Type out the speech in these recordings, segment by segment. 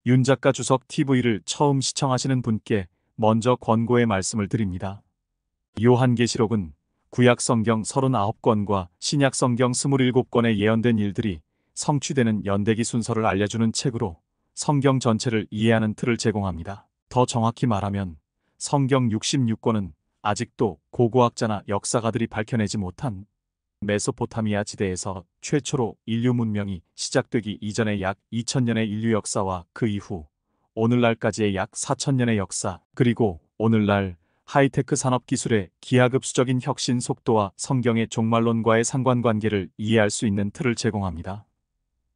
윤 작가 주석 TV를 처음 시청하시는 분께 먼저 권고의 말씀을 드립니다. 요한계시록은 구약 성경 39권과 신약 성경 27권에 예언된 일들이 성취되는 연대기 순서를 알려주는 책으로 성경 전체를 이해하는 틀을 제공합니다. 더 정확히 말하면 성경 66권은 아직도 고고학자나 역사가들이 밝혀내지 못한 메소포타미아 지대에서 최초로 인류 문명이 시작되기 이전의 약 2000년의 인류 역사와 그 이후 오늘날까지의 약 4000년의 역사, 그리고 오늘날 하이테크 산업 기술의 기하급수적인 혁신 속도와 성경의 종말론과의 상관관계를 이해할 수 있는 틀을 제공합니다.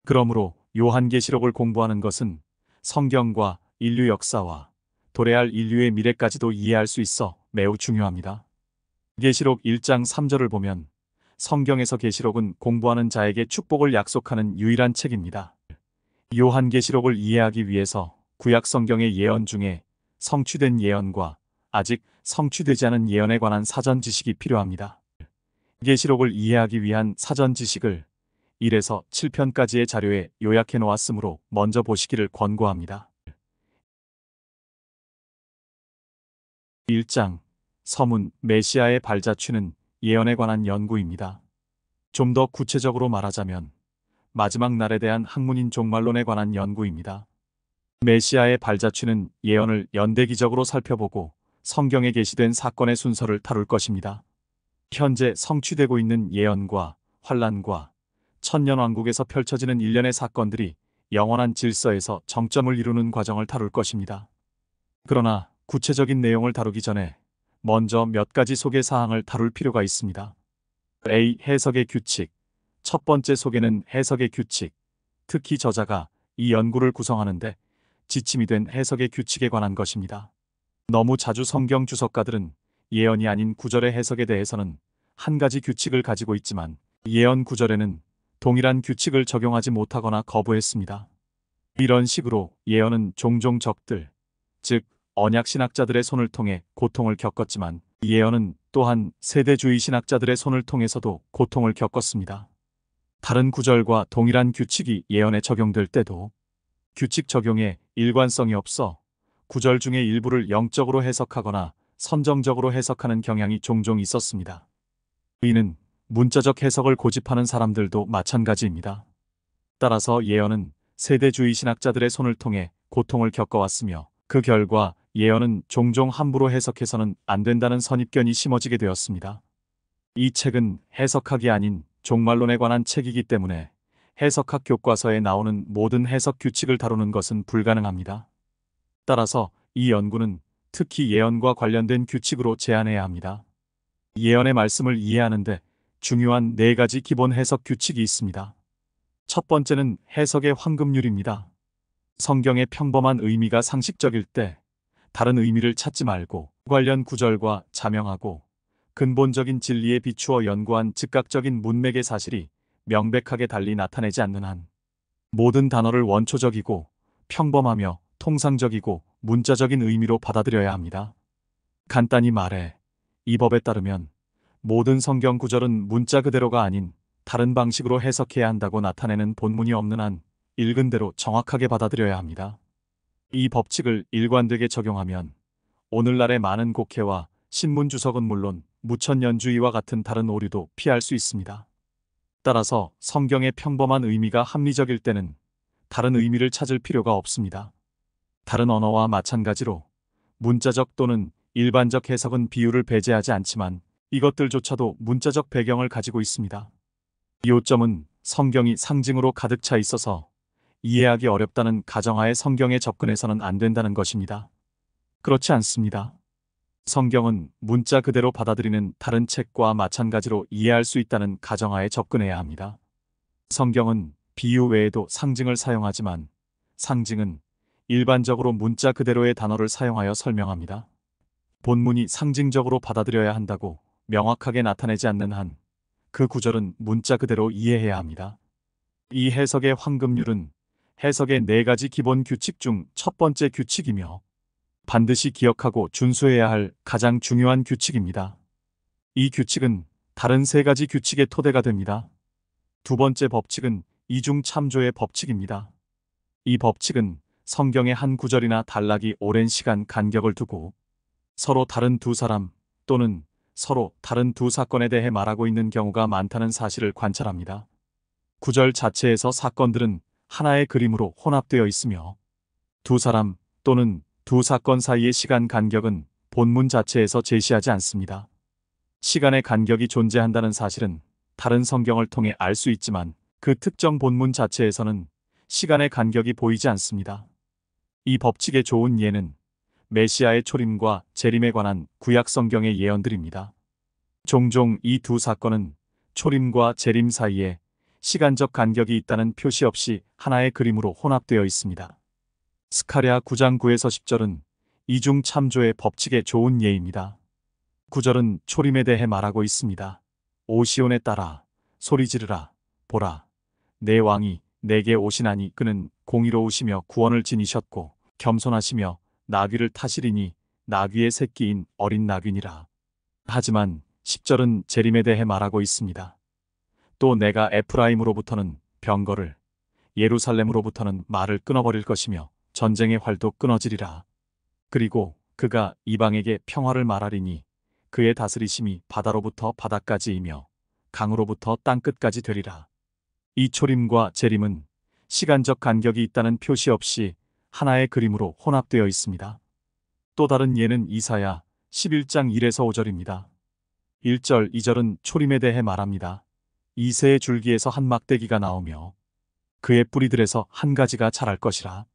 그러므로 요한계시록을 공부하는 것은 성경과 인류 역사와 도래할 인류의 미래까지도 이해할 수 있어 매우 중요합니다. 계시록 1장 3절을 보면 성경에서 계시록은 공부하는 자에게 축복을 약속하는 유일한 책입니다. 요한계시록을 이해하기 위해서 구약 성경의 예언 중에 성취된 예언과 아직 성취되지 않은 예언에 관한 사전 지식이 필요합니다. 계시록을 이해하기 위한 사전 지식을 1에서 7편까지의 자료에 요약해 놓았으므로 먼저 보시기를 권고합니다. 1장 서문 메시아의 발자취는 예언에 관한 연구입니다. 좀 더 구체적으로 말하자면 마지막 날에 대한 학문인 종말론에 관한 연구입니다. 메시아의 발자취는 예언을 연대기적으로 살펴보고 성경에 게시된 사건의 순서를 다룰 것입니다. 현재 성취되고 있는 예언과 환란과 천년왕국에서 펼쳐지는 일련의 사건들이 영원한 질서에서 정점을 이루는 과정을 다룰 것입니다. 그러나 구체적인 내용을 다루기 전에 먼저 몇 가지 소개 사항을 다룰 필요가 있습니다. A. 해석의 규칙. 첫 번째 소개는 해석의 규칙, 특히 저자가 이 연구를 구성하는데 지침이 된 해석의 규칙에 관한 것입니다. 너무 자주 성경 주석가들은 예언이 아닌 구절의 해석에 대해서는 한 가지 규칙을 가지고 있지만 예언 구절에는 동일한 규칙을 적용하지 못하거나 거부했습니다. 이런 식으로 예언은 종종 적들, 즉 언약신학자들의 손을 통해 고통을 겪었지만 예언은 또한 세대주의 신학자들의 손을 통해서도 고통을 겪었습니다. 다른 구절과 동일한 규칙이 예언에 적용될 때도 규칙 적용에 일관성이 없어 구절 중에 일부를 영적으로 해석하거나 선정적으로 해석하는 경향이 종종 있었습니다. 이는 문자적 해석을 고집하는 사람들도 마찬가지입니다. 따라서 예언은 세대주의 신학자들의 손을 통해 고통을 겪어왔으며 그 결과 예언은 종종 함부로 해석해서는 안 된다는 선입견이 심어지게 되었습니다. 이 책은 해석학이 아닌 종말론에 관한 책이기 때문에 해석학 교과서에 나오는 모든 해석 규칙을 다루는 것은 불가능합니다. 따라서 이 연구는 특히 예언과 관련된 규칙으로 제한해야 합니다. 예언의 말씀을 이해하는데 중요한 4가지 기본 해석 규칙이 있습니다. 첫 번째는 해석의 황금률입니다. 성경의 평범한 의미가 상식적일 때 다른 의미를 찾지 말고 관련 구절과 자명하고 근본적인 진리에 비추어 연구한 즉각적인 문맥의 사실이 명백하게 달리 나타내지 않는 한 모든 단어를 원초적이고 평범하며 통상적이고 문자적인 의미로 받아들여야 합니다. 간단히 말해 이 법에 따르면 모든 성경 구절은 문자 그대로가 아닌 다른 방식으로 해석해야 한다고 나타내는 본문이 없는 한 읽은 대로 정확하게 받아들여야 합니다. 이 법칙을 일관되게 적용하면 오늘날의 많은 곡해와 신문 주석은 물론 무천년주의와 같은 다른 오류도 피할 수 있습니다. 따라서 성경의 평범한 의미가 합리적일 때는 다른 의미를 찾을 필요가 없습니다. 다른 언어와 마찬가지로 문자적 또는 일반적 해석은 비유를 배제하지 않지만 이것들조차도 문자적 배경을 가지고 있습니다. 요점은 성경이 상징으로 가득 차 있어서 이해하기 어렵다는 가정하에 성경에 접근해서는 안 된다는 것입니다. 그렇지 않습니다. 성경은 문자 그대로 받아들이는 다른 책과 마찬가지로 이해할 수 있다는 가정하에 접근해야 합니다. 성경은 비유 외에도 상징을 사용하지만 상징은 일반적으로 문자 그대로의 단어를 사용하여 설명합니다. 본문이 상징적으로 받아들여야 한다고 명확하게 나타내지 않는 한 그 구절은 문자 그대로 이해해야 합니다. 이 해석의 황금률은 해석의 4가지 기본 규칙 중 첫 번째 규칙이며 반드시 기억하고 준수해야 할 가장 중요한 규칙입니다. 이 규칙은 다른 3가지 규칙의 토대가 됩니다. 두 번째 법칙은 이중 참조의 법칙입니다. 이 법칙은 성경의 한 구절이나 단락이 오랜 시간 간격을 두고 서로 다른 두 사람 또는 서로 다른 두 사건에 대해 말하고 있는 경우가 많다는 사실을 관찰합니다. 구절 자체에서 사건들은 하나의 그림으로 혼합되어 있으며 두 사람 또는 두 사건 사이의 시간 간격은 본문 자체에서 제시하지 않습니다. 시간의 간격이 존재한다는 사실은 다른 성경을 통해 알 수 있지만 그 특정 본문 자체에서는 시간의 간격이 보이지 않습니다. 이 법칙의 좋은 예는 메시아의 초림과 재림에 관한 구약 성경의 예언들입니다. 종종 이 두 사건은 초림과 재림 사이에 시간적 간격이 있다는 표시 없이 하나의 그림으로 혼합되어 있습니다. 스가랴 9장 9에서 10절은 이중 참조의 법칙의 좋은 예입니다. 9절은 초림에 대해 말하고 있습니다. 오 시온에 따라 소리 지르라. 보라, 내 왕이 내게 오시나니 그는 공의로우시며 구원을 지니셨고 겸손하시며 나귀를 타시리니 나귀의 새끼인 어린 나귀니라. 하지만 10절은 재림에 대해 말하고 있습니다. 또 내가 에프라임으로부터는 병거를, 예루살렘으로부터는 말을 끊어버릴 것이며 전쟁의 활도 끊어지리라. 그리고 그가 이방에게 평화를 말하리니 그의 다스리심이 바다로부터 바다까지이며 강으로부터 땅끝까지 되리라. 이 초림과 재림은 시간적 간격이 있다는 표시 없이 하나의 그림으로 혼합되어 있습니다. 또 다른 예는 이사야 11장 1에서 5절입니다. 1절, 2절은 초림에 대해 말합니다. 이새의 줄기에서 한 막대기가 나오며 그의 뿌리들에서 한 가지가 자랄 것이라.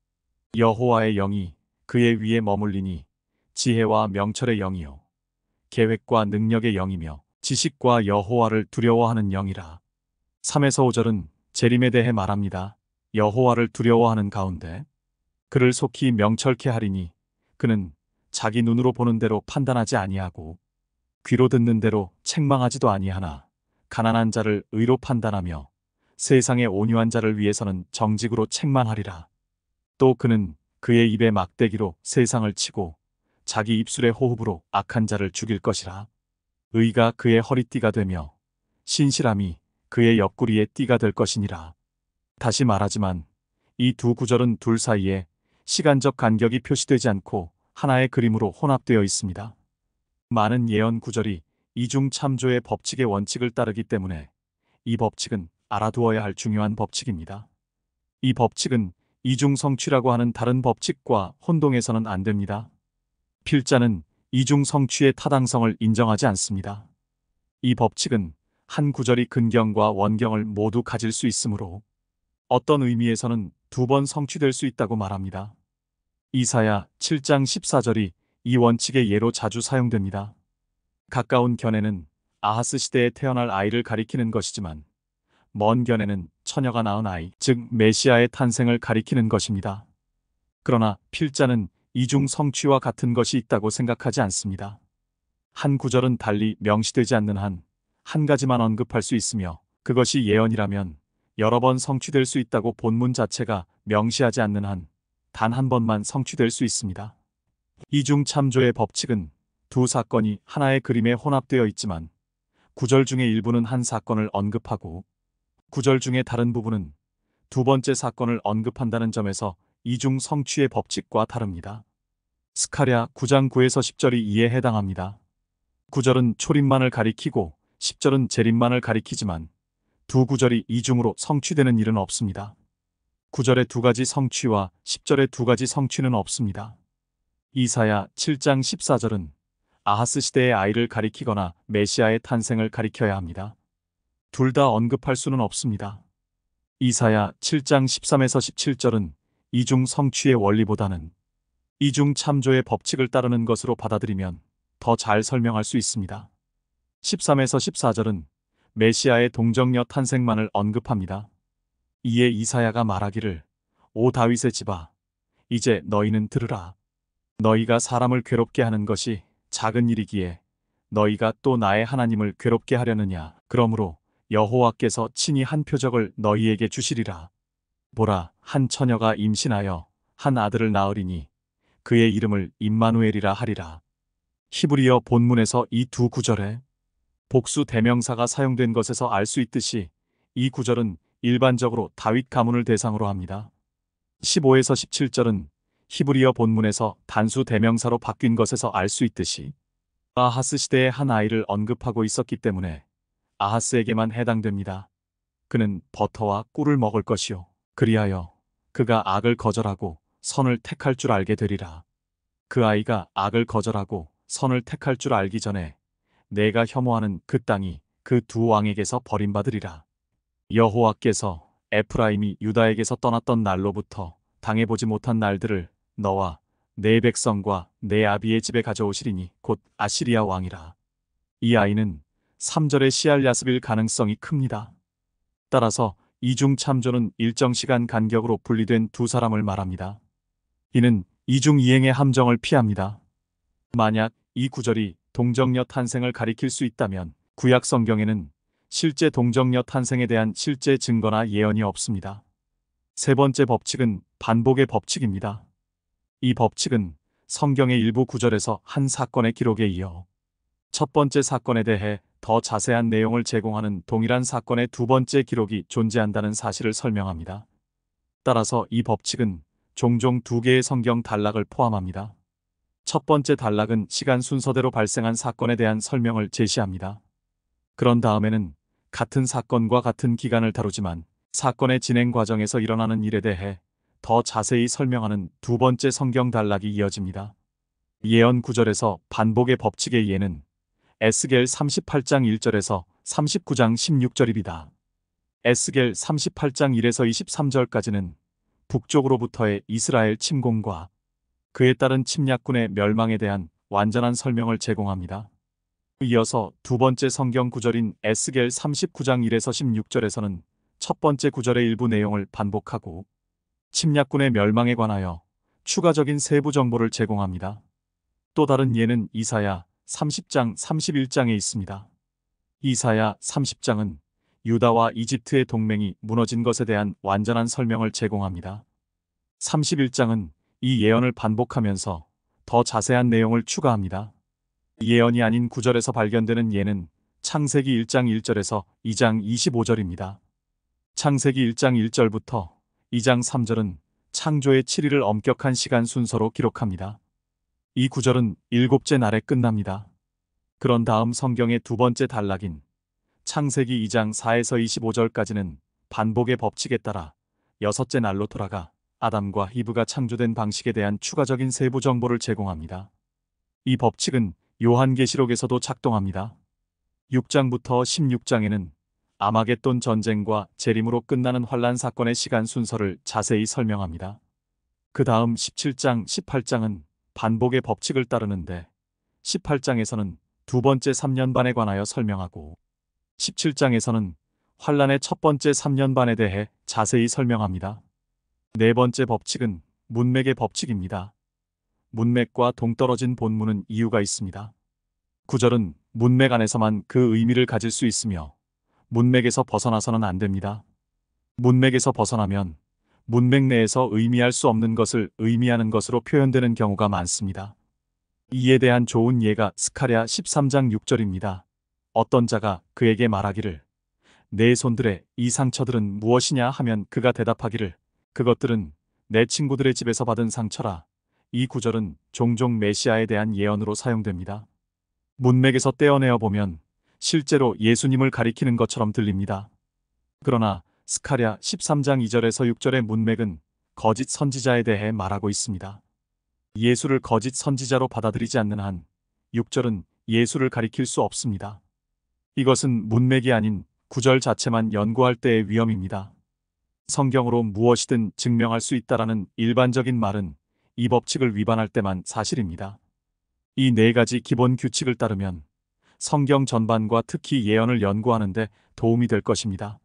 여호와의 영이 그의 위에 머물리니 지혜와 명철의 영이요 계획과 능력의 영이며 지식과 여호와를 두려워하는 영이라. 3에서 5절은 재림에 대해 말합니다. 여호와를 두려워하는 가운데 그를 속히 명철케 하리니 그는 자기 눈으로 보는 대로 판단하지 아니하고 귀로 듣는 대로 책망하지도 아니하나 가난한 자를 의로 판단하며 세상의 온유한 자를 위해서는 정직으로 책망하리라. 또 그는 그의 입에 막대기로 세상을 치고 자기 입술의 호흡으로 악한 자를 죽일 것이라. 의가 그의 허리띠가 되며 신실함이 그의 옆구리에 띠가 될 것이니라. 다시 말하지만 이 두 구절은 둘 사이에 시간적 간격이 표시되지 않고 하나의 그림으로 혼합되어 있습니다. 많은 예언 구절이 이중 참조의 법칙의 원칙을 따르기 때문에 이 법칙은 알아두어야 할 중요한 법칙입니다. 이 법칙은 이중 성취라고 하는 다른 법칙과 혼동해서는 안 됩니다. 필자는 이중 성취의 타당성을 인정하지 않습니다. 이 법칙은 한 구절이 근경과 원경을 모두 가질 수 있으므로 어떤 의미에서는 두 번 성취될 수 있다고 말합니다. 이사야 7장 14절이 이 원칙의 예로 자주 사용됩니다. 가까운 견해는 아하스 시대에 태어날 아이를 가리키는 것이지만 먼 견해는 처녀가 낳은 아이, 즉 메시아의 탄생을 가리키는 것입니다. 그러나 필자는 이중 성취와 같은 것이 있다고 생각하지 않습니다. 한 구절은 달리 명시되지 않는 한, 한 가지만 언급할 수 있으며 그것이 예언이라면 여러 번 성취될 수 있다고 본문 자체가 명시하지 않는 한, 단 한 번만 성취될 수 있습니다. 이중 참조의 법칙은 두 사건이 하나의 그림에 혼합되어 있지만 구절 중의 일부는 한 사건을 언급하고 구절 중의 다른 부분은 두 번째 사건을 언급한다는 점에서 이중 성취의 법칙과 다릅니다. 스가랴 9장 9에서 10절이 이에 해당합니다. 9절은 초림만을 가리키고 10절은 재림만을 가리키지만 두 구절이 이중으로 성취되는 일은 없습니다. 9절의 두 가지 성취와 10절의 두 가지 성취는 없습니다. 이사야 7장 14절은 아하스 시대의 아이를 가리키거나 메시아의 탄생을 가리켜야 합니다. 둘 다 언급할 수는 없습니다. 이사야 7장 13에서 17절은 이중 성취의 원리보다는 이중 참조의 법칙을 따르는 것으로 받아들이면 더 잘 설명할 수 있습니다. 13에서 14절은 메시아의 동정녀 탄생만을 언급합니다. 이에 이사야가 말하기를 오 다윗의 집아 이제 너희는 들으라. 너희가 사람을 괴롭게 하는 것이 작은 일이기에 너희가 또 나의 하나님을 괴롭게 하려느냐. 그러므로 여호와께서 친히 한 표적을 너희에게 주시리라. 보라, 한 처녀가 임신하여 한 아들을 낳으리니 그의 이름을 임마누엘이라 하리라. 히브리어 본문에서 이 두 구절에 복수 대명사가 사용된 것에서 알 수 있듯이 이 구절은 일반적으로 다윗 가문을 대상으로 합니다. 15에서 17절은 히브리어 본문에서 단수 대명사로 바뀐 것에서 알 수 있듯이 아하스 시대의 한 아이를 언급하고 있었기 때문에 아하스에게만 해당됩니다. 그는 버터와 꿀을 먹을 것이요. 그리하여 그가 악을 거절하고 선을 택할 줄 알게 되리라. 그 아이가 악을 거절하고 선을 택할 줄 알기 전에 내가 혐오하는 그 땅이 그 두 왕에게서 버림받으리라. 여호와께서 에프라임이 유다에게서 떠났던 날로부터 당해보지 못한 날들을 너와 내 백성과 내 아비의 집에 가져오시리니 곧 아시리아 왕이라. 이 아이는 3절의 시알야스빌 가능성이 큽니다. 따라서 이중 참조는 일정 시간 간격으로 분리된 두 사람을 말합니다. 이는 이중 이행의 함정을 피합니다. 만약 이 구절이 동정녀 탄생을 가리킬 수 있다면 구약 성경에는 실제 동정녀 탄생에 대한 실제 증거나 예언이 없습니다. 세 번째 법칙은 반복의 법칙입니다. 이 법칙은 성경의 일부 구절에서 한 사건의 기록에 이어 첫 번째 사건에 대해 더 자세한 내용을 제공하는 동일한 사건의 두 번째 기록이 존재한다는 사실을 설명합니다. 따라서 이 법칙은 종종 두 개의 성경 단락을 포함합니다. 첫 번째 단락은 시간 순서대로 발생한 사건에 대한 설명을 제시합니다. 그런 다음에는 같은 사건과 같은 기간을 다루지만 사건의 진행 과정에서 일어나는 일에 대해 더 자세히 설명하는 두 번째 성경 단락이 이어집니다. 예언 구절에서 반복의 법칙의 예는 에스겔 38장 1절에서 39장 16절입니다. 에스겔 38장 1에서 23절까지는 북쪽으로부터의 이스라엘 침공과 그에 따른 침략군의 멸망에 대한 완전한 설명을 제공합니다. 이어서 두 번째 성경 구절인 에스겔 39장 1에서 16절에서는 첫 번째 구절의 일부 내용을 반복하고 침략군의 멸망에 관하여 추가적인 세부 정보를 제공합니다. 또 다른 예는 이사야 30장 31장에 있습니다. 이사야 30장은 유다와 이집트의 동맹이 무너진 것에 대한 완전한 설명을 제공합니다. 31장은 이 예언을 반복하면서 더 자세한 내용을 추가합니다. 예언이 아닌 구절에서 발견되는 예는 창세기 1장 1절에서 2장 25절입니다. 창세기 1장 1절부터 2장 3절은 창조의 7일을 엄격한 시간 순서로 기록합니다. 이 구절은 일곱째 날에 끝납니다. 그런 다음 성경의 두 번째 단락인 창세기 2장 4에서 25절까지는 반복의 법칙에 따라 여섯째 날로 돌아가 아담과 히브가 창조된 방식에 대한 추가적인 세부 정보를 제공합니다. 이 법칙은 요한계시록에서도 작동합니다. 6장부터 16장에는 아마겟돈 전쟁과 재림으로 끝나는 환란 사건의 시간 순서를 자세히 설명합니다. 그 다음 17장, 18장은 반복의 법칙을 따르는데 18장에서는 두 번째 3년반에 관하여 설명하고 17장에서는 환란의 첫 번째 3년반에 대해 자세히 설명합니다. 네 번째 법칙은 문맥의 법칙입니다. 문맥과 동떨어진 본문은 이유가 있습니다. 구절은 문맥 안에서만 그 의미를 가질 수 있으며 문맥에서 벗어나서는 안 됩니다. 문맥에서 벗어나면 문맥 내에서 의미할 수 없는 것을 의미하는 것으로 표현되는 경우가 많습니다. 이에 대한 좋은 예가 스가랴 13장 6절입니다. 어떤 자가 그에게 말하기를 내 손들의 이 상처들은 무엇이냐 하면 그가 대답하기를 그것들은 내 친구들의 집에서 받은 상처라. 이 구절은 종종 메시아에 대한 예언으로 사용됩니다. 문맥에서 떼어내어 보면 실제로 예수님을 가리키는 것처럼 들립니다. 그러나 스가랴 13장 2절에서 6절의 문맥은 거짓 선지자에 대해 말하고 있습니다. 예수를 거짓 선지자로 받아들이지 않는 한 6절은 예수를 가리킬 수 없습니다. 이것은 문맥이 아닌 구절 자체만 연구할 때의 위험입니다. 성경으로 무엇이든 증명할 수 있다라는 일반적인 말은 이 법칙을 위반할 때만 사실입니다. 이 네 가지 기본 규칙을 따르면 성경 전반과 특히 예언을 연구하는 데 도움이 될 것입니다.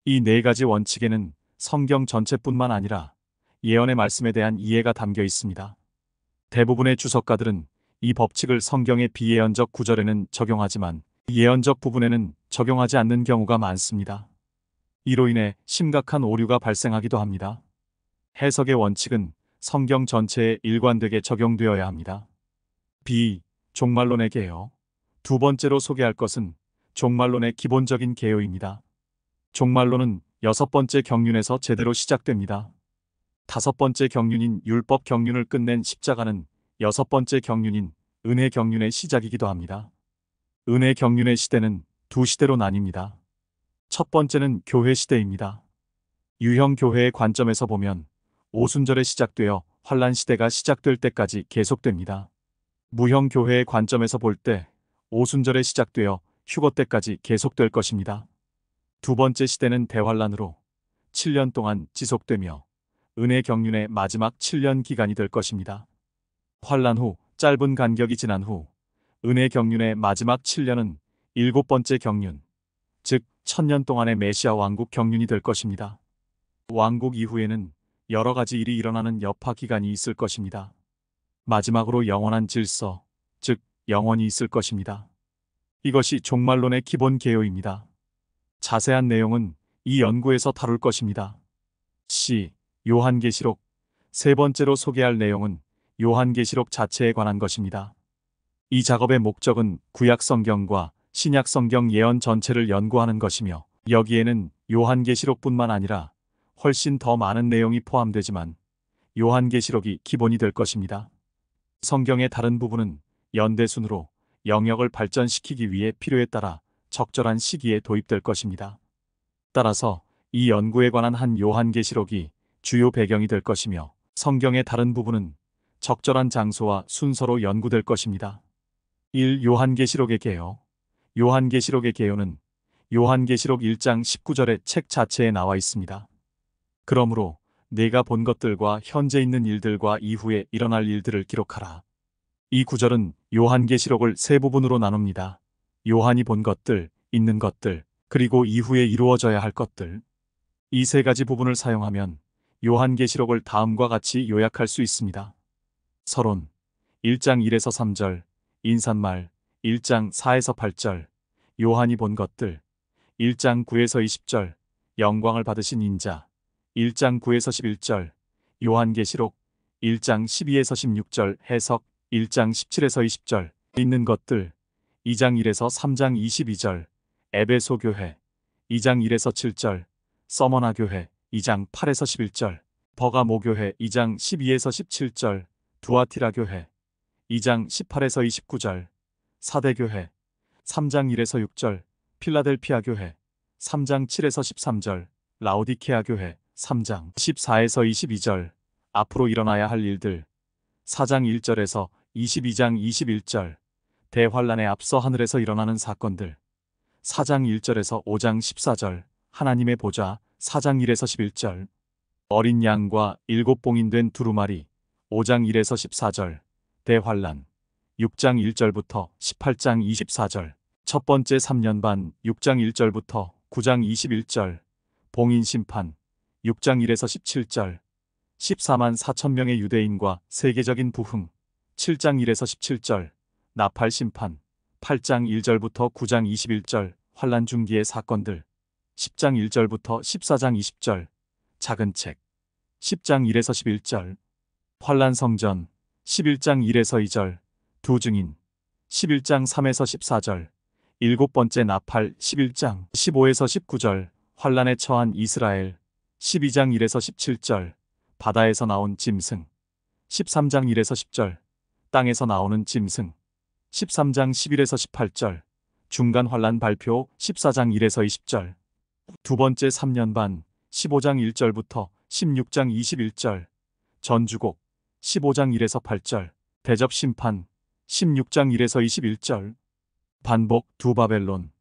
이 네 가지 원칙에는 성경 전체뿐만 아니라 예언의 말씀에 대한 이해가 담겨 있습니다. 대부분의 주석가들은 이 법칙을 성경의 비예언적 구절에는 적용하지만 예언적 부분에는 적용하지 않는 경우가 많습니다. 이로 인해 심각한 오류가 발생하기도 합니다. 해석의 원칙은 성경 전체에 일관되게 적용되어야 합니다. 종말론의 개요. 두 번째로 소개할 것은 종말론의 기본적인 개요입니다. 종말론은 여섯 번째 경륜에서 제대로 시작됩니다. 다섯 번째 경륜인 율법 경륜을 끝낸 십자가는 여섯 번째 경륜인 은혜 경륜의 시작이기도 합니다. 은혜 경륜의 시대는 두 시대로 나뉩니다. 첫 번째는 교회 시대입니다. 유형 교회의 관점에서 보면 오순절에 시작되어 환란 시대가 시작될 때까지 계속됩니다. 무형 교회의 관점에서 볼 때 오순절에 시작되어 휴거 때까지 계속될 것입니다. 두 번째 시대는 대환란으로 7년 동안 지속되며 은혜 경륜의 마지막 7년 기간이 될 것입니다. 환란 후 짧은 간격이 지난 후 은혜 경륜의 마지막 7년은 일곱 번째 경륜, 즉 1000년 동안의 메시아 왕국 경륜이 될 것입니다. 왕국 이후에는 여러 가지 일이 일어나는 여파 기간이 있을 것입니다. 마지막으로 영원한 질서, 즉 영원이 있을 것입니다. 이것이 종말론의 기본 개요입니다. 자세한 내용은 이 연구에서 다룰 것입니다. 요한계시록. 세 번째로 소개할 내용은 요한계시록 자체에 관한 것입니다. 이 작업의 목적은 구약 성경과 신약 성경 예언 전체를 연구하는 것이며 여기에는 요한계시록뿐만 아니라 훨씬 더 많은 내용이 포함되지만 요한계시록이 기본이 될 것입니다. 성경의 다른 부분은 연대순으로 영역을 발전시키기 위해 필요에 따라 적절한 시기에 도입될 것입니다. 따라서 이 연구에 관한 한 요한계시록이 주요 배경이 될 것이며 성경의 다른 부분은 적절한 장소와 순서로 연구될 것입니다. 1. 요한계시록의 개요. 요한계시록의 개요는 요한계시록 1장 19절의 책 자체에 나와 있습니다. 그러므로 내가 본 것들과 현재 있는 일들과 이후에 일어날 일들을 기록하라. 이 구절은 요한계시록을 세 부분으로 나눕니다. 요한이 본 것들, 있는 것들, 그리고 이후에 이루어져야 할 것들. 이 세 가지 부분을 사용하면 요한계시록을 다음과 같이 요약할 수 있습니다. 서론 1장 1에서 3절, 인사말 1장 4에서 8절, 요한이 본 것들 1장 9에서 20절, 영광을 받으신 인자 1장 9에서 11절, 요한계시록 1장 12에서 16절, 해석 1장 17에서 20절, 있는 것들 2장 1에서 3장 22절, 에베소 교회 2장 1에서 7절, 서머나 교회 2장 8에서 11절, 버가모 교회 2장 12에서 17절, 두아티라 교회 2장 18에서 29절, 사대 교회 3장 1에서 6절, 필라델피아 교회 3장 7에서 13절, 라오디케아 교회 3장 14에서 22절, 앞으로 일어나야 할 일들 4장 1절에서 22장 21절, 대환란에 앞서 하늘에서 일어나는 사건들 4장 1절에서 5장 14절, 하나님의 보좌 4장 1에서 11절, 어린 양과 일곱 봉인된 두루마리 5장 1에서 14절, 대환란 6장 1절부터 18장 24절, 첫 번째 3년 반 6장 1절부터 9장 21절, 봉인 심판 6장 1에서 17절, 14만 4천 명의 유대인과 세계적인 부흥 7장 1에서 17절, 나팔 심판 8장 1절부터 9장 21절, 환란 중기의 사건들 10장 1절부터 14장 20절, 작은 책 10장 1에서 11절, 환란 성전 11장 1에서 2절, 두 증인 11장 3에서 14절, 일곱 번째 나팔 11장 15에서 19절, 환란에 처한 이스라엘 12장 1에서 17절, 바다에서 나온 짐승 13장 1에서 10절, 땅에서 나오는 짐승 13장 11에서 18절, 중간 환란 발표 14장 1에서 20절, 두 번째 3년 반 15장 1절부터 16장 21절, 전주곡 15장 1에서 8절, 대접 심판 16장 1에서 21절, 반복 두 바벨론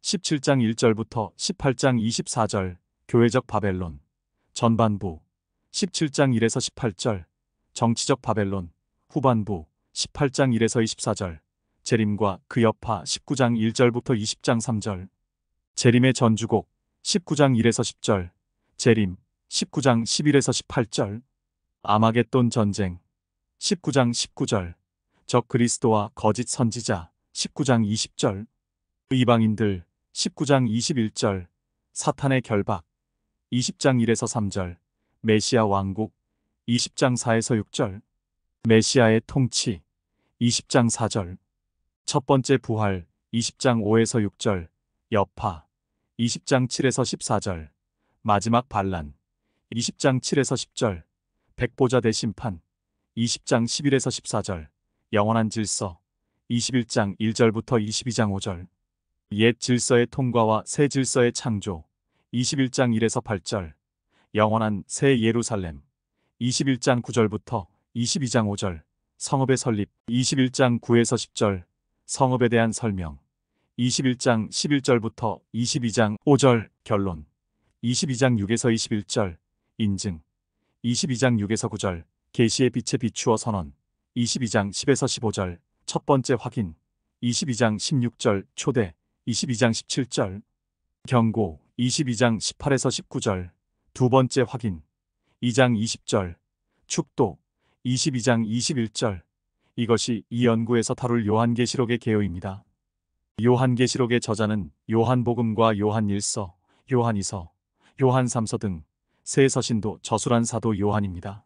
17장 1절부터 18장 24절, 교회적 바벨론, 전반부 17장 1에서 18절, 정치적 바벨론, 후반부 18장 1에서 24절, 재림과 그 여파 19장 1절부터 20장 3절, 재림의 전주곡 19장 1에서 10절, 재림 19장 11에서 18절, 아마겟돈 전쟁 19장 19절, 적 그리스도와 거짓 선지자 19장 20절, 이방인들 19장 21절, 사탄의 결박 20장 1에서 3절, 메시아 왕국 20장 4에서 6절, 메시아의 통치 20장 4절, 첫 번째 부활 20장 5에서 6절, 여파 20장 7에서 14절, 마지막 반란 20장 7에서 10절, 백보자 대심판 20장 11에서 14절, 영원한 질서 21장 1절부터 22장 5절, 옛 질서의 통과와 새 질서의 창조 21장 1에서 8절, 영원한 새 예루살렘 21장 9절부터 22장 5절, 성읍의 설립 21장 9에서 10절, 성읍에 대한 설명 21장 11절부터 22장 5절, 결론 22장 6에서 21절, 인증 22장 6에서 9절, 계시의 빛에 비추어 선언 22장 10에서 15절, 첫 번째 확인 22장 16절, 초대 22장 17절, 경고 22장 18에서 19절, 두 번째 확인 2장 20절, 축도 22장 21절. 이것이 이 연구에서 다룰 요한계시록의 개요입니다. 요한계시록의 저자는 요한복음과 요한일서, 요한이서, 요한삼서 등 세 서신도 저술한 사도 요한입니다.